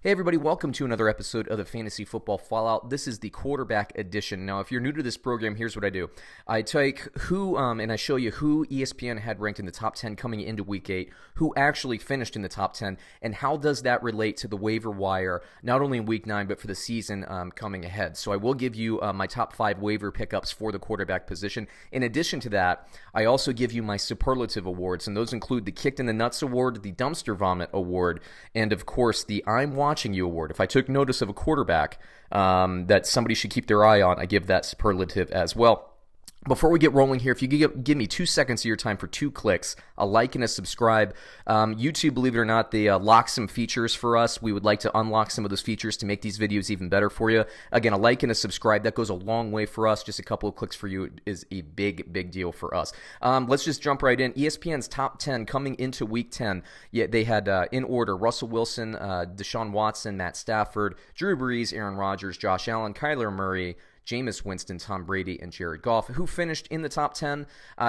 Hey everybody, welcome to another episode of the Fantasy Football Fallout. This is the quarterback edition. Now, if you're new to this program, here's what I do. I take who, and I show you who ESPN had ranked in the top 10 coming into Week 8, who actually finished in the top 10, and how does that relate to the waiver wire, not only in Week 9, but for the season coming ahead. So I will give you my top 5 waiver pickups for the quarterback position. In addition to that, I also give you my superlative awards, and those include the Kicked in the Nuts Award, the Dumpster Vomit Award, and of course, the I'm Watching You award. If I took notice of a quarterback that somebody should keep their eye on, I give that superlative as well. Before we get rolling here, if you could give me 2 seconds of your time for 2 clicks, a like and a subscribe. YouTube, believe it or not, they lock some features for us. We would like to unlock some of those features to make these videos even better for you. Again, a like and a subscribe, that goes a long way for us. Just a couple of clicks for you is a big deal for us. Let's just jump right in. ESPN's top 10 coming into Week 10. Yeah, they had in order Russell Wilson, Deshaun Watson, Matt Stafford, Drew Brees, Aaron Rodgers, Josh Allen, Kyler Murray, Jameis Winston, Tom Brady, and Jared Goff, who finished in the top 10.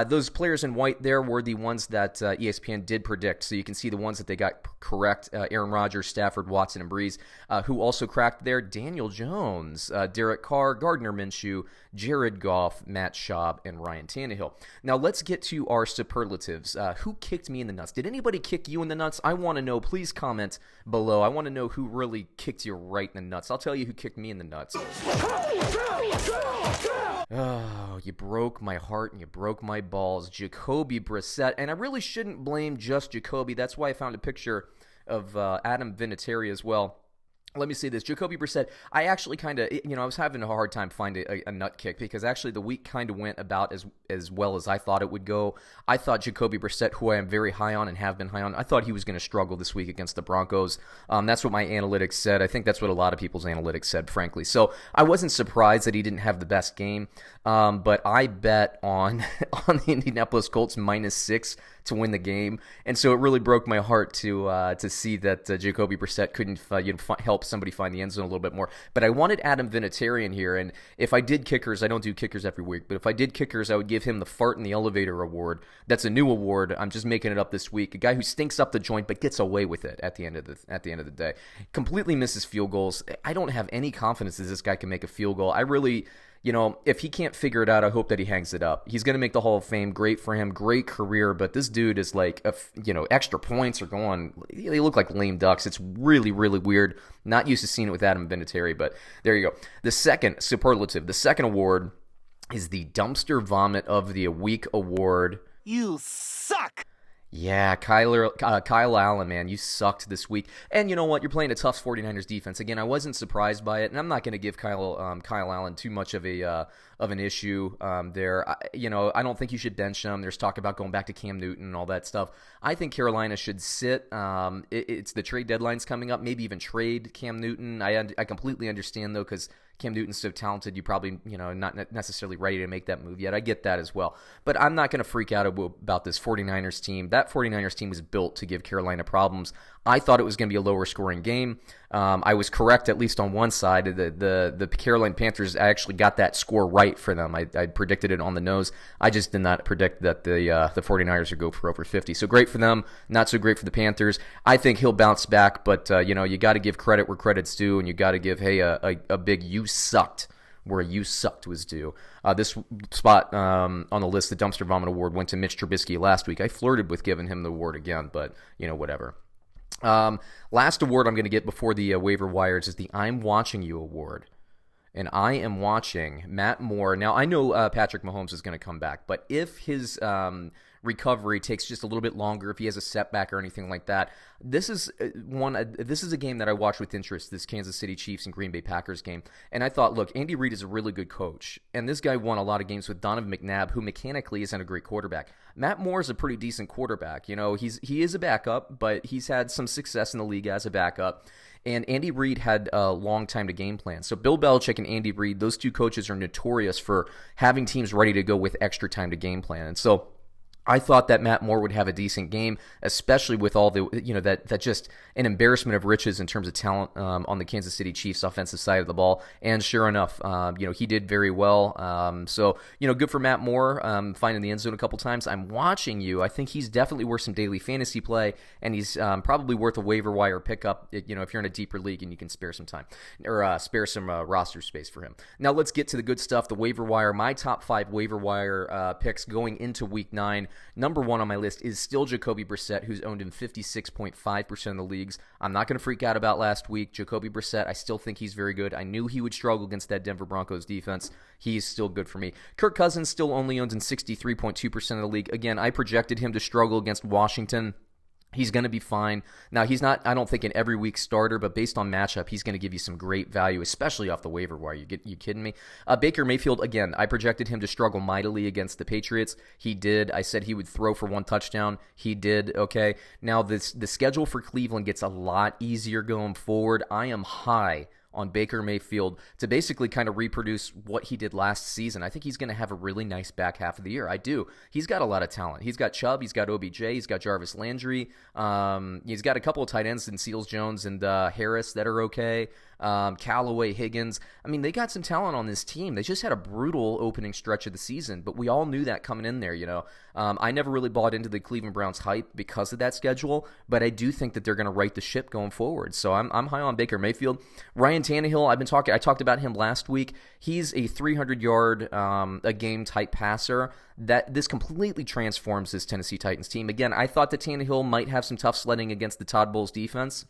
Those players in white there were the ones that ESPN did predict. So you can see the ones that they got correct: Aaron Rodgers, Stafford, Watson, and Brees. Who also cracked there: Daniel Jones, Derek Carr, Gardner Minshew, Jared Goff, Matt Schaub, and Ryan Tannehill. Now let's get to our superlatives. Who kicked me in the nuts? Did anybody kick you in the nuts? I want to know. Please comment below. I want to know who really kicked you right in the nuts. I'll tell you who kicked me in the nuts. Oh, you broke my heart and you broke my balls. Jacoby Brissette. And I really shouldn't blame just Jacoby. That's why I found a picture of Adam Vinatieri as well. Let me say this. Jacoby Brissette, I actually kind of, I was having a hard time finding a nut kick because actually the week kind of went about as well as I thought it would go. I thought Jacoby Brissette, who I am very high on and have been high on, I thought he was going to struggle this week against the Broncos. That's what my analytics said. I think that's what a lot of people's analytics said, frankly. So I wasn't surprised that he didn't have the best game, but I bet on the Indianapolis Colts -6 to win the game, and so it really broke my heart to see that Jacoby Brissette couldn't help somebody find the end zone a little bit more. But I wanted Adam Vinatieri in here, and if I did kickers, I don't do kickers every week, but if I did kickers, I would give him the Fart in the Elevator award. That's a new award. I'm just making it up this week. A guy who stinks up the joint but gets away with it at the end of the day. Completely misses field goals. I don't have any confidence that this guy can make a field goal. I really, if he can't figure it out, I hope that he hangs it up. He's going to make the Hall of Fame. Great for him. Great career. But this dude is like, extra points are going. They look like lame ducks. It's really, really weird. Not used to seeing it with Adam Vinatieri, but there you go. The second superlative, the second award is the Dumpster Vomit of the Week award. You suck! Yeah, Kyle Allen, man, you sucked this week. And you know what? You're playing a tough 49ers defense. Again, I wasn't surprised by it, and I'm not going to give Kyle Allen too much of an issue there. I don't think you should bench him. There's talk about going back to Cam Newton and all that stuff. I think Carolina should sit. It's the trade deadline's coming up. Maybe even trade Cam Newton. I completely understand, though, because Cam Newton's so talented, you probably, not necessarily ready to make that move yet. I get that as well. But I'm not going to freak out about this 49ers team. That 49ers team was built to give Carolina problems. I thought it was going to be a lower scoring game. I was correct, at least on one side. The Carolina Panthers, I actually got that score right for them. I predicted it on the nose. I just did not predict that the 49ers would go for over 50. So great for them, not so great for the Panthers. I think he'll bounce back, but you got to give credit where credit's due, and you got to give, a big you sucked where you sucked was due. This spot on the list, the Dumpster Vomit Award, went to Mitch Trubisky last week. I flirted with giving him the award again, but, whatever. Last award I'm going to get before the waiver wires is the I'm Watching You award. And I am watching Matt Moore. Now, I know Patrick Mahomes is going to come back, but if his recovery takes just a little bit longer, if he has a setback or anything like that, this is a game that I watched with interest, this Kansas City Chiefs and Green Bay Packers game. And I thought, look, Andy Reid is a really good coach, and this guy won a lot of games with Donovan McNabb, who mechanically isn't a great quarterback. Matt Moore is a pretty decent quarterback. He is a backup, but he's had some success in the league as a backup. And Andy Reid had a long time to game plan. So Bill Belichick and Andy Reid, those two coaches are notorious for having teams ready to go with extra time to game plan. And so I thought that Matt Moore would have a decent game, especially with all the, that just an embarrassment of riches in terms of talent on the Kansas City Chiefs offensive side of the ball. And sure enough, he did very well. So good for Matt Moore finding the end zone a couple times. I'm watching you. I think he's definitely worth some daily fantasy play, and he's probably worth a waiver wire pickup, if you're in a deeper league and you can spare some time or spare some roster space for him. Now let's get to the good stuff, the waiver wire. My top 5 waiver wire picks going into week 9. Number 1 on my list is still Jacoby Brissette, who's owned in 56.5% of the leagues. I'm not going to freak out about last week. Jacoby Brissette, I still think he's very good. I knew he would struggle against that Denver Broncos defense. He's still good for me. Kirk Cousins still only owns in 63.2% of the league. Again, I projected him to struggle against Washington. He's going to be fine. Now, he's not, I don't think, an every week starter, but based on matchup, he's going to give you some great value, especially off the waiver wire. You kidding me? Baker Mayfield, again, I projected him to struggle mightily against the Patriots. He did. I said he would throw for 1 touchdown. He did. Okay. Now, the schedule for Cleveland gets a lot easier going forward. I am high on Baker Mayfield to basically kind of reproduce what he did last season. I think he's going to have a really nice back half of the year. I do. He's got a lot of talent. He's got Chubb. He's got OBJ. He's got Jarvis Landry. He's got a couple of tight ends in Seals Jones and Harris that are okay. Callaway, Higgins. I mean, they got some talent on this team. They just had a brutal opening stretch of the season, but we all knew that coming in there, I never really bought into the Cleveland Browns hype because of that schedule, but I do think that they're going to right the ship going forward. So I'm high on Baker Mayfield. Ryan Tannehill, I talked about him last week. He's a 300-yard a game type passer. That this completely transforms this Tennessee Titans team. Again, I thought that Tannehill might have some tough sledding against the Todd Bowles defense.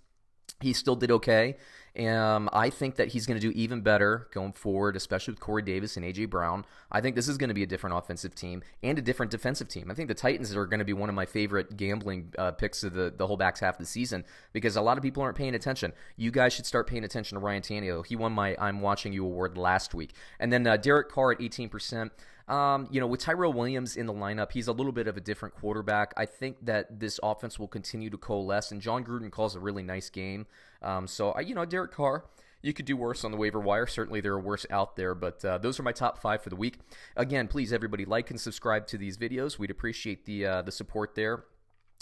He still did okay. I think that he's going to do even better going forward, especially with Corey Davis and A.J. Brown. I think this is going to be a different offensive team and a different defensive team. I think the Titans are going to be one of my favorite gambling picks of the whole back half of the season because a lot of people aren't paying attention. You guys should start paying attention to Ryan Tannehill. He won my I'm Watching You award last week. And then Derek Carr at 18%. With Tyrell Williams in the lineup, he's a little bit of a different quarterback. I think that this offense will continue to coalesce, and John Gruden calls a really nice game. Derek Carr, you could do worse on the waiver wire. Certainly there are worse out there, but those are my top 5 for the week. Again, please, everybody, like and subscribe to these videos. We'd appreciate the support there.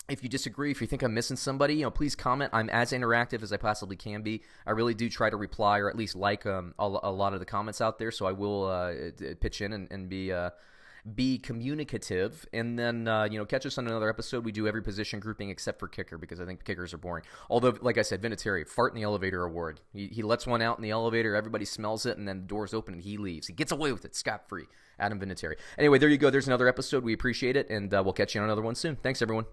If you disagree, if you think I'm missing somebody, please comment. I'm as interactive as I possibly can be. I really do try to reply or at least like a lot of the comments out there, so I will pitch in and be communicative. And then, catch us on another episode. We do every position grouping except for kicker because I think kickers are boring. Although, like I said, Vinatieri, fart in the elevator award. He lets one out in the elevator, everybody smells it, and then the door's open and he leaves. He gets away with it scot-free. Adam Vinatieri. Anyway, there you go. There's another episode. We appreciate it, and we'll catch you on another one soon. Thanks, everyone.